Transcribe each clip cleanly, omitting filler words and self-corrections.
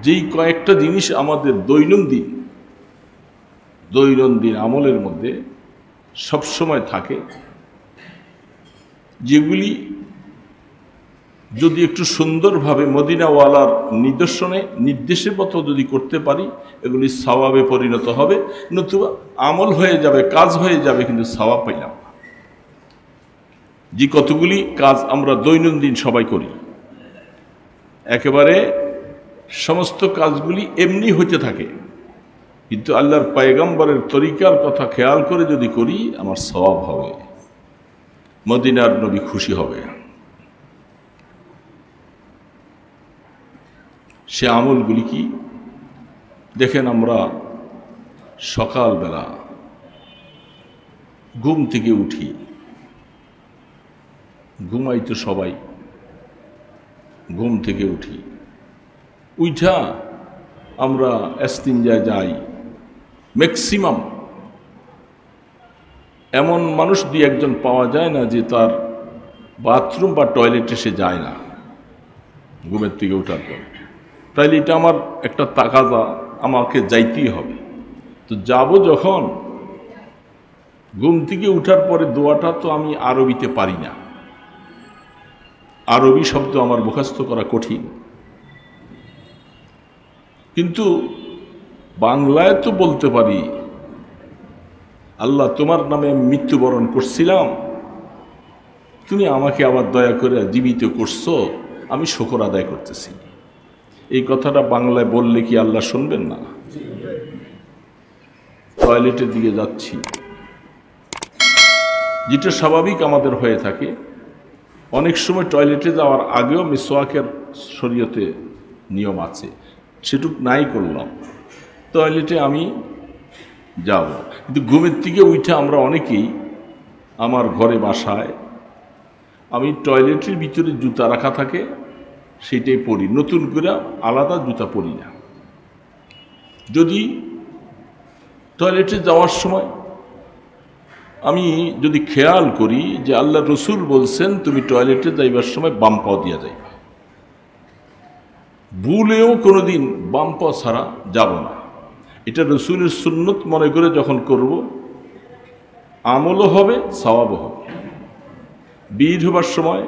যেই কয়েকটা জিনিস আমাদের দৈনন্দিন আমলের মধ্যে সবসময় থাকে, যেগুলি যদি একটু সুন্দরভাবে মদিনাওয়ালার নির্দেশের মতো যদি করতে পারি, এগুলি সওয়াবে পরিণত হবে, নতুবা আমল হয়ে যাবে, কাজ হয়ে যাবে, কিন্তু সওয়াব পাইলাম না। যে কতগুলি কাজ আমরা দৈনন্দিন সবাই করি, একেবারে সমস্ত কাজগুলি এমনি হইতে থাকে, কিন্তু আল্লাহর পয়গম্বরের তরিকার কথা খেয়াল করে যদি করি, আমার সওয়াব হবে, মদিনার নবী খুশি হবে। সে আমলগুলি কি দেখেন, আমরা সকালবেলা ঘুম থেকে উঠি, ঘুমাই তো সবাই, ঘুম থেকে উঠি, উঠা আমরা ইস্তিনজায় যাই। ম্যাক্সিমাম এমন মানুষ দুই একজন পাওয়া যায় না যে তার বাথরুম বা টয়লেটে সে যায় না ঘুমের থেকে ওঠার পর। তাইলে এটা আমার একটা তাকাজা, আমাকে যাইতেই হবে। তো যাব যখন, ঘুম থেকে উঠার পরে দোয়াটা তো আমি আরবিতে পারি না, আরবি শব্দ আমার মুখস্থ করা কঠিন, কিন্তু বাংলায় তো বলতে পারি, আল্লাহ তোমার নামে মৃত্যুবরণ করছিলাম, তুমি আমাকে আবার দয়া করে জীবিত করছো, আমি শুকর আদায় করতেছি। এই কথাটা বাংলায় বললে কি আল্লাহ শুনবেন না? টয়লেটের দিকে যাচ্ছি, যেটা স্বাভাবিক আমাদের হয়ে থাকে, অনেক সময় টয়লেটে যাওয়ার আগেও মিসওয়াকের শরীয়তে নিয়ম আছে, সেটুক নাই করলাম, টয়লেটে আমি যাব। কিন্তু ঘুমের থেকে উঠে আমরা অনেকেই, আমার ঘরে বাসায় আমি টয়লেটের ভিতরে জুতা রাখা থাকে, সেটাই পরি, নতুন করে আলাদা জুতা পরি না। যদি টয়লেটে যাওয়ার সময় আমি যদি খেয়াল করি যে আল্লাহ রসুল বলছেন তুমি টয়লেটে যাইবার সময় বাম পাও দিয়া যাইবা, ভুলেও কোনোদিন বাম পা ছাড়া যাব না। এটা রসুলের সুন্নত মনে করে যখন করব, আমলও হবে, সওয়াবও হবে। বের হবার সময়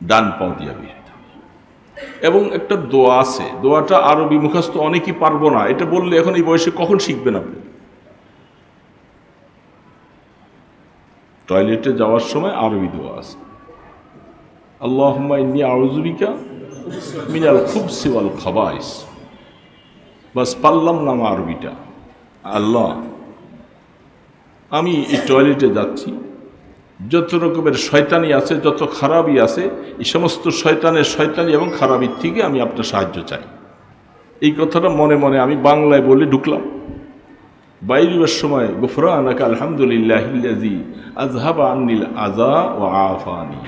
ডান পাও দিয়া বের হইতে হবে। এবং একটা দোয়া আছে, দোয়াটা আরবি মুখস্থ অনেকেই পারবো না, এটা বললে এখন এই বয়সে কখন শিখবেন আপনি? টয়লেটে যাওয়ার সময় আরবি দোয়া আছে, আল্লাহুম্মা ইন্নী আউযু বিকা মিনাল খুবসি ওয়াল খাবাইস। বাস পারলাম না আরবিটা। আল্লাহ, আমি এই টয়লেটে যাচ্ছি, যত রকমের শয়তানি আছে, যত খারাপই আছে, এই সমস্ত শয়তানি এবং খারাপির থেকে আমি আপনার সাহায্য চাই। এই কথাটা মনে মনে আমি বাংলায় বলে ঢুকলাম। বাইরের সময় গুফরানাকা আলহামদুলিল্লাহিল্লাযী আযহাবা আন্নিল আযা ওয়া আফানি।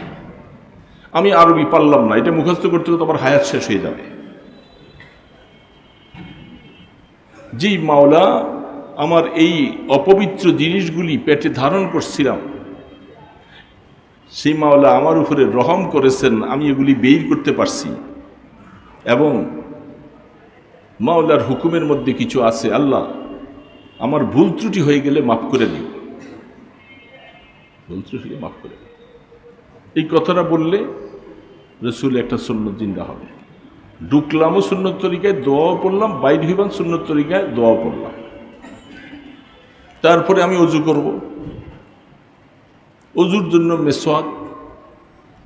আমি আরবি পারলাম না, এটা মুখস্থ করতে করতে আমার হায়াত শেষ হয়ে যাবে। যেই মাওলা আমার এই অপবিত্র জিনিসগুলি পেটে ধারণ করছিলাম, সেই মাওলা আমার উপরে রহম করেছেন, আমি এগুলি বের করতে পারছি। এবং মাওলার হুকুমের মধ্যে কিছু আছে, আল্লাহ আমার ভুল ত্রুটি হয়ে গেলে মাফ করে দিও, ভুল ত্রুটি মাফ করে দিও। এই কথাটা বললে রসুল একটা সুন্নত জিন্দা হবে। ঢুকলামও সুন্নত তরিকায়, দোয়াও পড়লাম, বাইরে হইবান সুন্নত তরিকায়, দোয়াও পড়লাম। তারপরে আমি অজু করব। অজুর জন্য মেসওয়াক,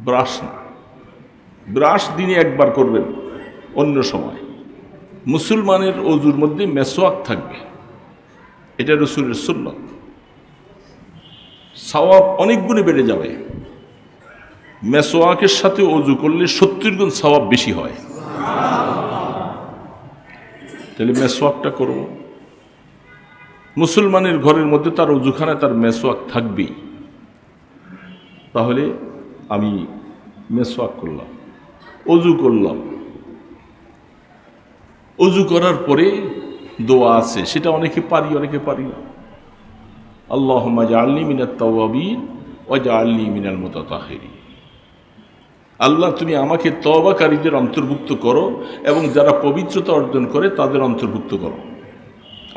ব্রাশ না। ব্রাশ দিনে একবার করবেন, অন্য সময় মুসলমানের অজুর মধ্যে মেসওয়াক থাকবে, এটা রসুলের সুন্নত। সওয়াব অনেক গুণে বেড়ে যাবে। মেসওয়াকের সাথে অজু করলে 70 গুণ সওয়াব বেশি হয়। তাহলে মেসওয়াকটা করব। মুসলমানের ঘরের মধ্যে তার অজুখানায় তার মেসওয়াক থাকবেই। তাহলে আমি মেসওয়াক করলাম, অজু করলাম। অজু করার পরে দোয়া আছে, সেটা অনেকে পারি, অনেকে পারি না। আল্লাহুম্মা জাআলনি মিনাত তাওয়াবিন ওয়া জাআলনি মিনাল মুতাতাহহিরিন। আল্লাহ তুমি আমাকে তওবাকারীদের অন্তর্ভুক্ত করো এবং যারা পবিত্রতা অর্জন করে তাদের অন্তর্ভুক্ত করো।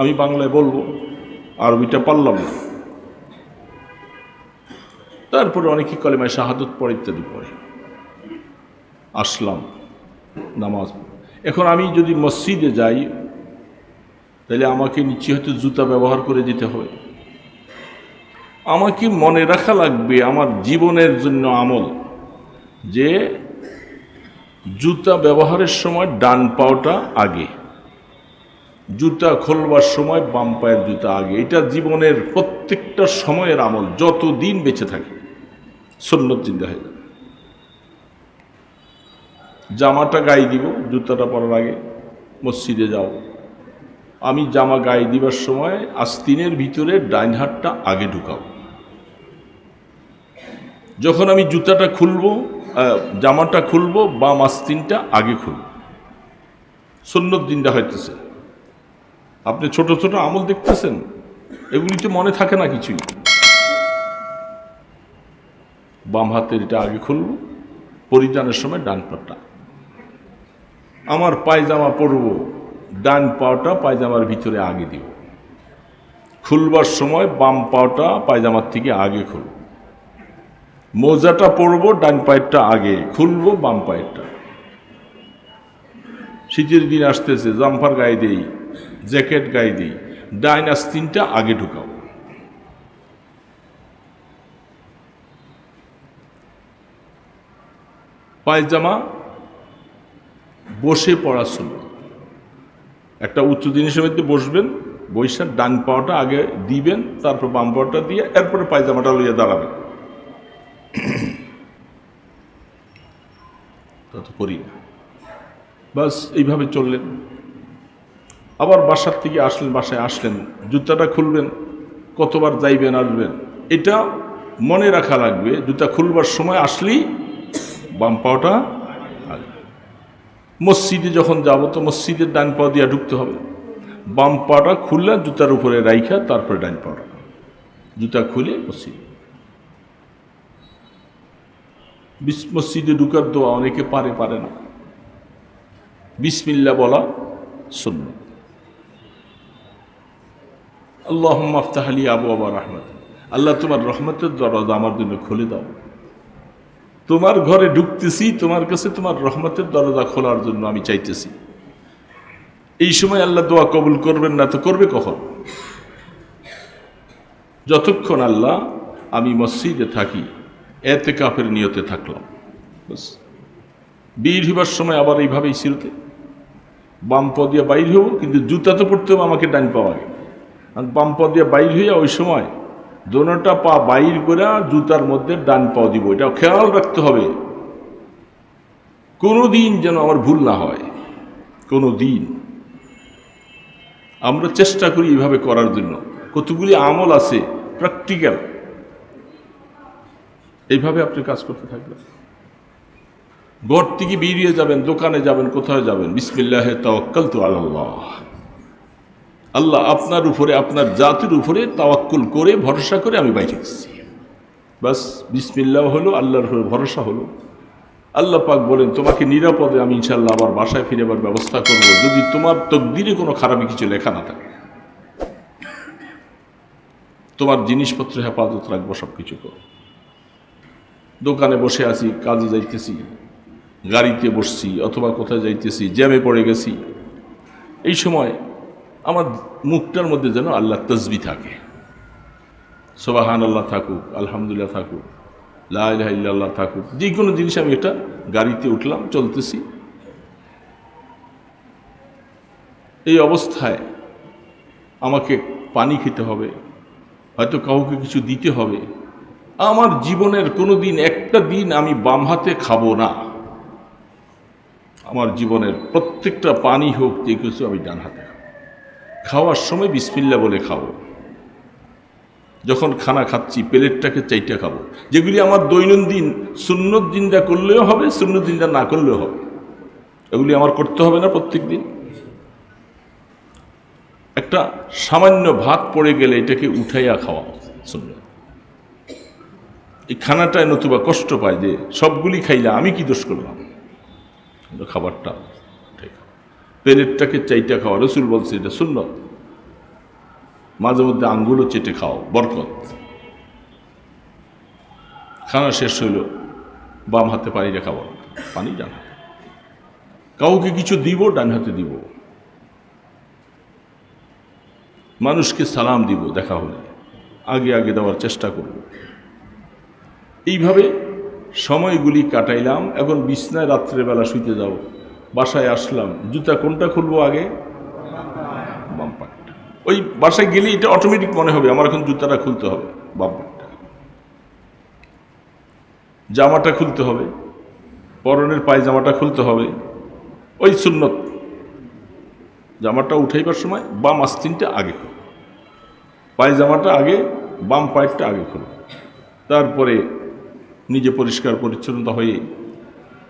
আমি বাংলায় বলবো, আরবিটা পারলাম না। তারপরে অনেকে কলেমায় শাহাদত পড়ে ইত্যাদি পড়ে। আসলাম নামাজ। এখন আমি যদি মসজিদে যাই তাহলে আমাকে নিশ্চয় হয়তো জুতা ব্যবহার করে যেতে হবে। আমাকে মনে রাখা লাগবে আমার জীবনের জন্য আমল, যে জুতা ব্যবহারের সময় ডান পাওটা আগে, জুতা খোলবার সময় বাম পায়ের জুতা আগে। এটা জীবনের প্রত্যেকটা সময়ের আমল, যত দিন বেঁচে থাকে সুন্নত জিন্দা হয়ে যাবে। জামাটা গায়ে দিব জুতাটা পরার আগে। মসজিদে যাও, আমি জামা গায়ে দিবার সময় আস্তিনের ভিতরে ডাইন হাতটা আগে ঢুকাও। যখন আমি জুতাটা খুলবো, জামাটা খুলবো, বাম আস্তিনটা আগে খুলব। সুন্নত জিন্দা হইতেছে। আপনি ছোট ছোট আমল দেখতেছেন, এগুলি তো মনে থাকে না কিছুই। বাম হাতের এটা আগে খুলব, পরিধানের সময় ডান পাটা। আমার পায়জামা পরব, ডান পাটা পায়জামার ভিতরে আগে দিব। খুলবার সময় বাম পাটা পায়জামার থেকে আগে খুলব। মোজাটা পরব, ডান পায়েরটা আগে খুলব, বাম পায়েরটা। শীতের দিন আসতেছে, জাম্পার গায়ে দেই, জ্যাকেট গায়ে দিই, ডাইন আস্তিনটা আগে ঢুকাও। পায়জামা বসে পড়া সুন্নাত। একটা উঁচু জিনিসের মধ্যে বসবেন, বৈশাখ ডান পাওয়াটা আগে দিবেন, তারপর বাম পাওয়াটা দিয়ে এরপরে পায়জামাটা লইয়া দাঁড়াবেন। তা তো করি না, বাস এইভাবে চললেন। আবার বাসার থেকে আসলেন, বাসায় আসলেন, জুতাটা খুলবেন, কতবার যাইবেন আসবেন এটা মনে রাখা লাগবে। জুতা খুলবার সময় আসলেই বাম পাওয়াটা আগে। মসজিদে যখন যাব তো মসজিদের ডান পাও দিয়ে ঢুকতে হবে। বাম পাটা খুললে জুতার উপরে রাইখা তারপরে ডান পাওয়া, জুতা খুলে মসজিদে। মসজিদে ঢুকার দোয়া অনেকে পারে না। বিসমিল্লাহ বলা সুন্নাত। আল্লাহুম্মা আফতাহ লি আবওয়াবা রাহমাত, আল্লাহ তোমার রহমতের দরজা আমার জন্য খুলে দাও। তোমার ঘরে ঢুকতেছি, তোমার কাছে তোমার রহমতের দরজা খোলার জন্য আমি চাইতেছি। এই সময় আল্লাহ দোয়া কবুল করবেন না তো করবে কখন? যতক্ষণ আল্লাহ আমি মসজিদে থাকি, এতেকাফের নিয়তে থাকলাম। বের হইবার সময় আবার এইভাবেই সিরতে বাম পা দিয়ে বাইর হব, কিন্তু জুতা তো পড়তে হবে আমাকে ডান পাওয়া আগে। আর বাম পা দিয়ে বাইর হইয়া ওই সময় দোনোটা পা বাইর করে জুতার মধ্যে ডান পা দিব। এটা খেয়াল রাখতে হবে, কোনো দিন যেন আমার ভুল না হয়। কোনো দিন আমরা চেষ্টা করি এইভাবে করার জন্য। কতগুলি আমল আছে প্র্যাকটিক্যাল, এইভাবে আপনি কাজ করতে থাকবেন। ঘর থেকে বেরিয়ে যাবেন, দোকানে যাবেন, কোথায় যাবেন, বিসমিল্লাহে তাওয়াক্কালতু আলাল্লাহ, আল্লাহ আপনার উপরে, আপনার জাতির উপরে তাওয়াক্কুল করে ভরসা করে আমি বাইরে এসেছি। বাস বিসমিল্লাহ হলো, আল্লাহর উপরে ভরসা হলো। আল্লাহ পাক বলেন তোমাকে নিরাপদে আমি ইনশাআল্লাহ আবার বাসায় ফিরে আবার ব্যবস্থা করব, যদি তোমার তকদিরে কোনো খারাপই কিছু লেখা না থাকে। তোমার জিনিসপত্র হেফাজত রাখবো, সব কিছু করো। দোকানে বসে আছি, কাজে যাইতেছি, গাড়িতে বসছি, অথবা কোথায় যাইতেছি, জ্যামে পড়ে গেছি, এই সময় আমার মুখটার মধ্যে যেন আল্লাহ তাসবিহ থাকে। সুবহানাল্লাহ থাকুক, আলহামদুলিল্লাহ থাকুক, লা ইলাহা ইল্লাল্লাহ থাকুক, যে কোনো জিনিস আমি এটা গাড়িতে উঠলাম, চলতেছি, এই অবস্থায় আমাকে পানি খেতে হবে, হয়তো কাউকে কিছু দিতে হবে। আমার জীবনের কোনো দিন, একটা দিন আমি বাম হাতে খাবো না। আমার জীবনের প্রত্যেকটা পানি হোক, যে কিছু আমি ডান হাতে খাবো। খাওয়ার সময় বিসমিল্লাহ বলে খাবো। যখন খানা খাচ্ছি প্লেটটাকে চাইটা খাবো। যেগুলি আমার দৈনন্দিন সুন্নত জিন্দা করলেও হবে, সুন্নত জিন্দা না করলেও হবে, এগুলি আমার করতে হবে না প্রত্যেক দিন। একটা সামান্য ভাত পড়ে গেলে এটাকে উঠাইয়া খাওয়া সুন্নত। এই খানাটায় নতুবা কষ্ট পায় যে সবগুলি খাইলা আমি কি দোষ করলাম, খাবারটা ঠিক প্লেটটাকে চাইটা খাওয়া রসুল বলছে এটা সুন্নত। মাঝে মধ্যে আঙ্গুলও চেটে খাও, বরকত। খানা শেষ হইল, বাম হাতে পানিটা খাবো, পানি ডান হাতে। কাউকে কিছু দিব, ডান হাতে দিব। মানুষকে সালাম দিব দেখা হলে, আগে আগে দেওয়ার চেষ্টা করব। এইভাবে সময়গুলি কাটাইলাম। এখন বিছনায় রাত্রেবেলা শুইতে যাব, বাসায় আসলাম, জুতা কোনটা খুলবো আগে? বাম পাটটা। ওই বাসায় গেলে এটা অটোমেটিক মনে হবে আমার এখন জুতাটা খুলতে হবে, বাম পাটটা। জামাটা খুলতে হবে, পরনের পায়জামাটা খুলতে হবে, ওই সুন্নত। জামাটা উঠাইবার সময় বাম আস্তিনটা আগে খুলব, পায়জামাটা আগে, বাম পায়েরটা আগে খুলব। তারপরে নিজে পরিষ্কার পরিচ্ছন্নতা হয়ে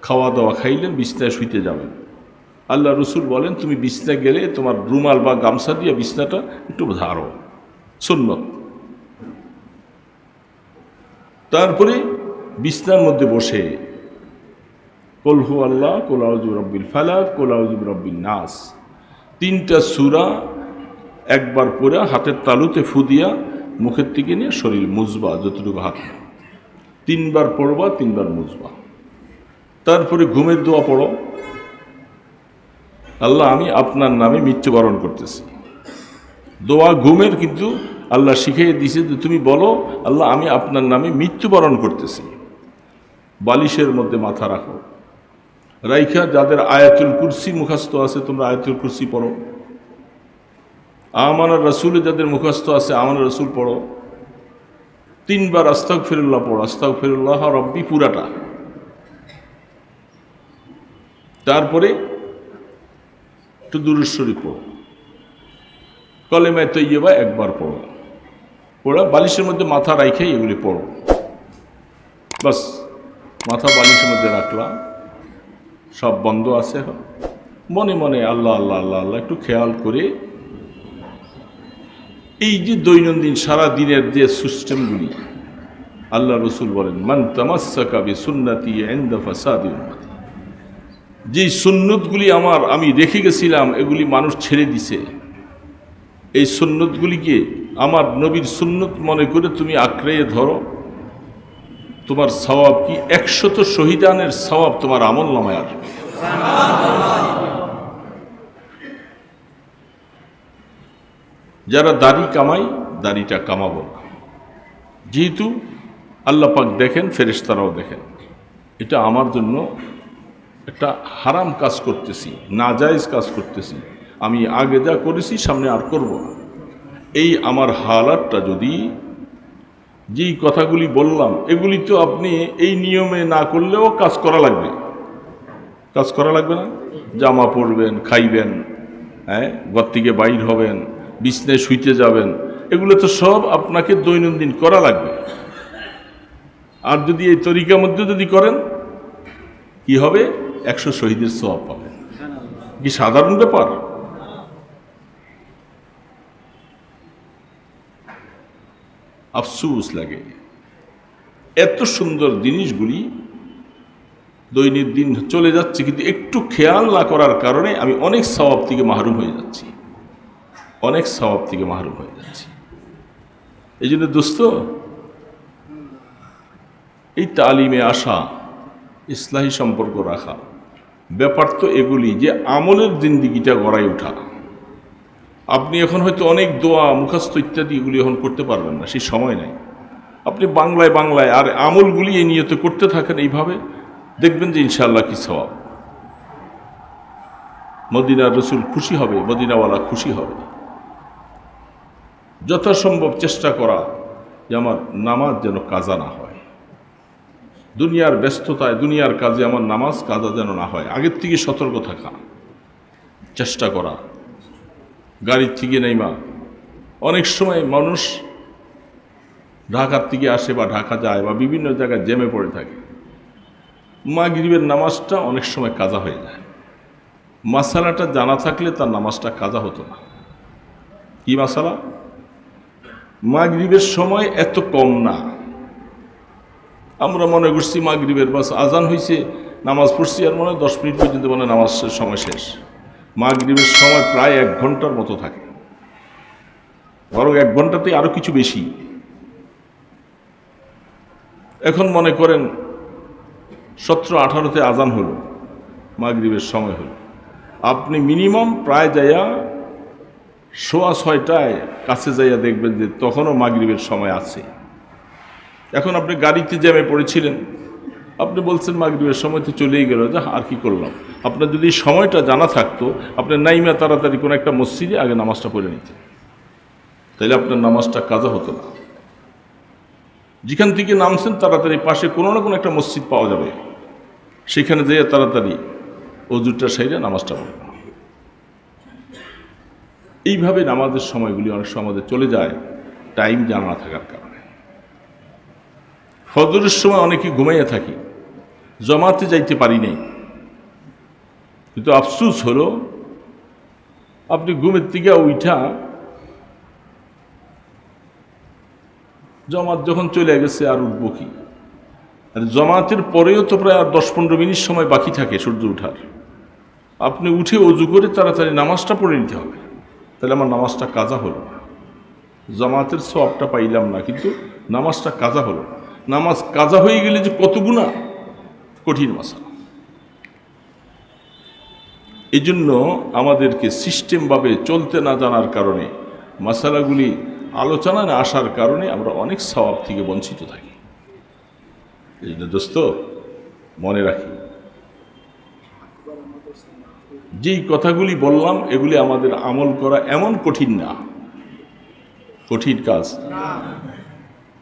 খাওয়া দাওয়া খাইলেন, বিছনায় শুইতে যাবেন। আল্লাহ রসুল বলেন তুমি বিছনায় গেলে তোমার রুমাল বা গামছা দিয়ে বিছনাটা একটু ঝাড়ো, সুন্নত। তারপরে বিছনার মধ্যে বসে কুল হু আল্লাহ, কুল আউযু বিরাব্বিল ফালাক, কুল আউযু বিরাব্বিন নাস, 3টা সূরা একবার পড়ে হাতের তালুতে ফু দিয়া মুখের থেকে নিয়ে শরীর মুজবা, যতটুকু হাত 3বার পড়বা, 3বার মুজবা। তারপরে ঘুমের দোয়া পড়ো, আল্লাহ আমি আপনার নামে মৃত্যুবরণ করতেছি। দোয়া ঘুমের, কিন্তু আল্লাহ শিখিয়ে দিয়েছে যে তুমি বলো আল্লাহ আমি আপনার নামে মৃত্যুবরণ করতেছি। বালিশের মধ্যে মাথা রাখো, রাইখা যাদের আয়াতুল কুরসি মুখস্থ আছে তোমরা আয়াতুল কুরসি পড়ো। আমানার রাসূল যাদের মুখস্থ আছে আমানার রাসূল পড়ো। 3বার আস্তাগফিরুল্লাহ পড়ো, আস্তাগফিরুল্লাহ রব্বি পুরাটা। তারপরে একটু দুরূদ শরীফ পড়ো, কলেমায়ে তৈয়্যিবা একবার পড়ো, পড়া বালিশের মধ্যে মাথা রাইখে এগুলি পড়ো। বাস, মাথা বালিশের মধ্যে রাখলাম, সব বন্ধ আছে। এখন মনে মনে আল্লাহ আল্লাহ আল্লাহ আল্লাহ একটু খেয়াল করে এই যে দৈনন্দিন সারা দিনের যে সিস্টেমগুলি, আল্লাহ রসুল বলেন মান তামাসসাকা বিসুন্নতি ইনদা ফাসাদি উম্মতি, যে সুন্নতগুলি আমি রেখে গেছিলাম এগুলি মানুষ ছেড়ে দিছে, এই সুন্নতগুলিকে আমার নবীর সুন্নত মনে করে তুমি আঁকড়ে ধরো, তোমার সওয়াব কি 100 শহীদানের সওয়াব তোমার আমলনামায় আসবে। যারা দাড়ি কামাই, দাড়িটা কামাবো না, যেহেতু আল্লাহ পাক দেখেন, ফেরেশতারাও দেখেন, এটা আমার জন্য একটা হারাম কাজ করতেছি, নাজায়েজ কাজ করতেছি, আমি আগে যা করেছি সামনে আর করব না। এই আমার হালাতটা যদি, যেই কথাগুলি বললাম এগুলি তো আপনি এই নিয়মে না করলেও কাজ করা লাগবে, কাজ করা লাগবে না? জামা পরবেন, খাইবেন, হ্যাঁ, ঘর থেকে বাইর হবেন, বিছনায় শুইতে যাবেন, এগুলো তো সব আপনাকে দৈনন্দিন করা লাগবে। আর যদি এই তরিকার মধ্যে যদি করেন কি হবে? 100 শহীদের সওয়াব পাবেন। কি সাধারণ ব্যাপার? আফসোস লাগে, এত সুন্দর জিনিসগুলি দৈনন্দিন চলে যাচ্ছে, কিন্তু একটু খেয়াল না করার কারণে আমি অনেক সওয়াব থেকে মাহরুম হয়ে যাচ্ছি, অনেক সওয়াব থেকে মাহরুম হয়ে যাচ্ছি। এই জন্য দোস্ত, এই তালিমে আসা, ইসলাহী সম্পর্ক রাখা, ব্যাপার তো এগুলি যে আমলের জিন্দিগিটা গড়াই ওঠা। আপনি এখন হয়তো অনেক দোয়া মুখস্থ ইত্যাদি এগুলি এখন করতে পারবেন না, সেই সময় নাই। আপনি বাংলায় বাংলায় আর আমলগুলি এই নিয়তে করতে থাকেন, এইভাবে দেখবেন যে ইনশাআল্লাহ কি সওয়াব। মদিনার রসুল খুশি হবে, মদিনাওয়ালা খুশি হবে। যথাসম্ভব চেষ্টা করা যে আমার নামাজ যেন কাজা না হয়, দুনিয়ার ব্যস্ততায় দুনিয়ার কাজে আমার নামাজ কাজা যেন না হয়, আগের থেকে সতর্ক থাকা, চেষ্টা করা। গাড়ির থেকে নেইমা, অনেক সময় মানুষ ঢাকার থেকে আসে বা ঢাকা যায় বা বিভিন্ন জায়গায় জ্যামে পড়ে থাকে, মাগরিবের নামাজটা অনেক সময় কাজা হয়ে যায়। মাসালাটা জানা থাকলে তার নামাজটা কাজা হতো না। কি মাসালা? মাগরিবের সময় এত কম না, আমরা মনে করছি মাগরিবের বাস আজান হয়েছে, নামাজ পড়ছি, আর মনে হয় 10 মিনিট পর্যন্ত মনে হয় নামাজের সময় শেষ। মাগরিবের সময় প্রায় 1 ঘন্টার মতো থাকে, বরং 1 ঘন্টাতে আরো কিছু বেশি। এখন মনে করেন 17-18তে আজান হলো, মাগরিবের সময় হলো, আপনি মিনিমাম প্রায় যাইয়া 6:15টায় কাছে যাইয়া দেখবেন যে তখনও মাগরিবের সময় আছে। এখন আপনি গাড়িতে জ্যামে পড়েছিলেন, আপনি বলছেন মাগরিবের সময় তো চলেই গেল, যা আর কি করলাম। আপনার যদি সময়টা জানা থাকতো, আপনি নাইমা তাড়াতাড়ি কোনো একটা মসজিদে আগে নামাজটা পড়ে নিতেন, তাইলে আপনার নামাজটা কাজা হতো না। যেখান থেকে নামছেন তাড়াতাড়ি পাশে কোনো না কোনো একটা মসজিদ পাওয়া যাবে, সেখানে যেয়ে তাড়াতাড়ি অজুটা সাইরে নামাজটা পড়ে। এইভাবে নামাজের সময়গুলি অনেক সময় আমাদের চলে যায় টাইম জানা না থাকার কারণে। ফজরের সময় অনেকে ঘুমাইয়া থাকি, জমাতে যাইতে পারি নাই, কিন্তু আফসোস হলো আপনি ঘুমের থেকে উঠা জমাত যখন চলে গেছে আর উঠবো কি। আর জমাতের পরেও তো প্রায় আর 10-15 মিনিট সময় বাকি থাকে সূর্য উঠার। আপনি উঠে অজু করে তাড়াতাড়ি নামাজটা পড়ে নিতে হবে, তাহলে আমার নামাজটা কাজা হলো। জামাতের সওয়াবটা পাইলাম না, কিন্তু নামাজটা কাজা হলো। নামাজ কাজা হয়ে গেলে যে কত গুনাহ, কঠিন মাসালা। এই জন্য আমাদেরকে সিস্টেমভাবে চলতে না জানার কারণে, মাসালাগুলি আলোচনা না আসার কারণে আমরা অনেক সওয়াব থেকে বঞ্চিত থাকি। এই জন্য দোস্ত মনে রাখি, যেই কথাগুলি বললাম এগুলি আমাদের আমল করা এমন কঠিন না, কঠিন কাজ,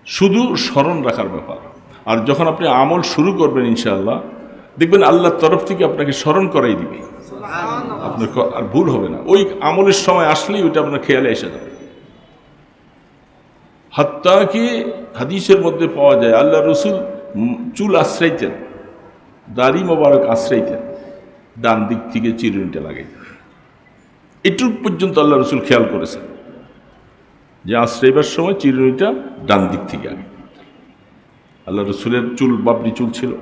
শুধু স্মরণ রাখার ব্যাপার। আর যখন আপনি আমল শুরু করবেন ইনশাআল্লাহ দেখবেন আল্লাহর তরফ থেকে আপনাকে স্মরণ করাই দিবে, আপনার আর ভুল হবে না। ওই আমলের সময় আসলেই ওইটা আপনার খেয়ালে এসে যাবে। হাত্তা কি হাদিসের মধ্যে পাওয়া যায় আল্লাহ রসুল চুল আশ্রাইতেন, দাড়ি মোবারক আশ্রাইতেন, ডান দিক থেকে চিরুনিটা লাগাইতেন। এটুক পর্যন্ত আল্লাহ রসুল খেয়াল করেছেন যে আশ্রাইবার সময় চিরুনিটা ডান দিক থেকে আগে। আল্লাহ রসুলের চুল বাবরি চুল ছিল,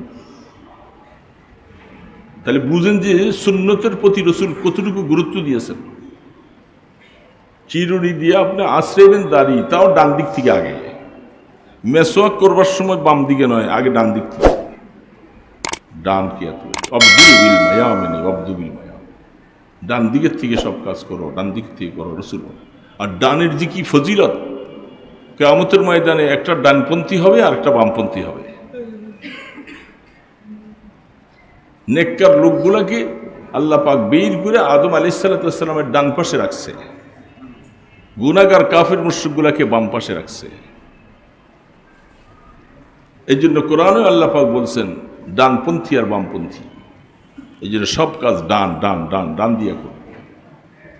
তাহলে বুঝেন যে সুন্নতের প্রতি রসুল কতটুকু গুরুত্ব দিয়েছেন। চিরুনি দিয়ে আপনি আশ্রাইবেন দাড়ি, তাও ডান দিক থেকে আগে। মেসওয়াক করবার সময় বাম দিকে নয়, আগে ডান দিক থেকে। ডান কি অব্দুল মায়া মেনে অব্দুল মায়া, ডান দিকের থেকে সব কাজ করো, ডান দিক থেকে করো রসুল। আর ডানের যে কি ফজিলত, কিয়ামতের ময়দানে একটা ডানপন্থী হবে আর একটা বামপন্থী হবে। নেককার লোকগুলাকে আল্লাহ পাক বের করে আদম আলাইহিস সালামের ডান পাশে রাখছে, গুনাহগার কাফির মুশরিকগুলাকে বাম পাশে রাখছে। এই জন্য কোরআনে আল্লাহ পাক বলছেন ডানপন্থী আর বামপন্থী। এই জন্য সব কাজ ডান ডান ডান ডান দিয়ে করো,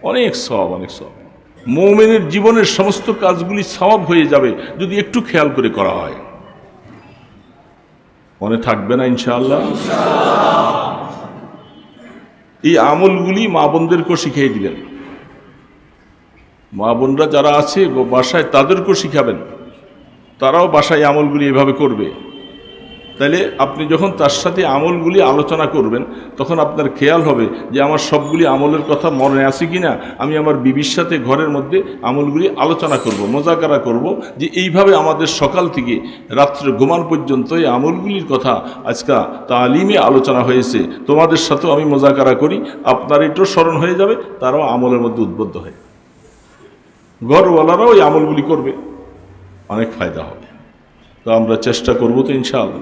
অনেক সওয়াব, অনেক সওয়াব। মুমিনের জীবনের সমস্ত কাজগুলি সওয়াব হয়ে যাবে যদি একটু খেয়াল করে করা হয়। মনে থাকবে না ইনশাআল্লাহ? এই আমলগুলি মা বোনদেরকেও শিখিয়ে দিবেন। মা বোনরা যারা আছে বাসায় তাদেরকেও শিখাবেন, তারাও বাসায় আমলগুলি এভাবে করবে। তাইলে আপনি যখন তার সাথে আমলগুলি আলোচনা করবেন তখন আপনার খেয়াল হবে যে আমার সবগুলি আমলের কথা মনে আছে কিনা। আমি আমার বিবির সাথে ঘরের মধ্যে আমলগুলি আলোচনা করব, মোজাকারা করব, যে এইভাবে আমাদের সকাল থেকে রাত্রে ঘুমান পর্যন্ত এই আমলগুলির কথা আজকে তালিমে আলোচনা হয়েছে। তোমাদের সাথেও আমি মোজাকারা করি, আপনার এটাও স্মরণ হয়ে যাবে, তারাও আমলের মধ্যে উদ্বুদ্ধ হয়। ঘরওয়ালারাও এই আমলগুলি করবে, অনেক ফায়দা হবে। তো আমরা চেষ্টা করবো তো ইনশাআল্লাহ।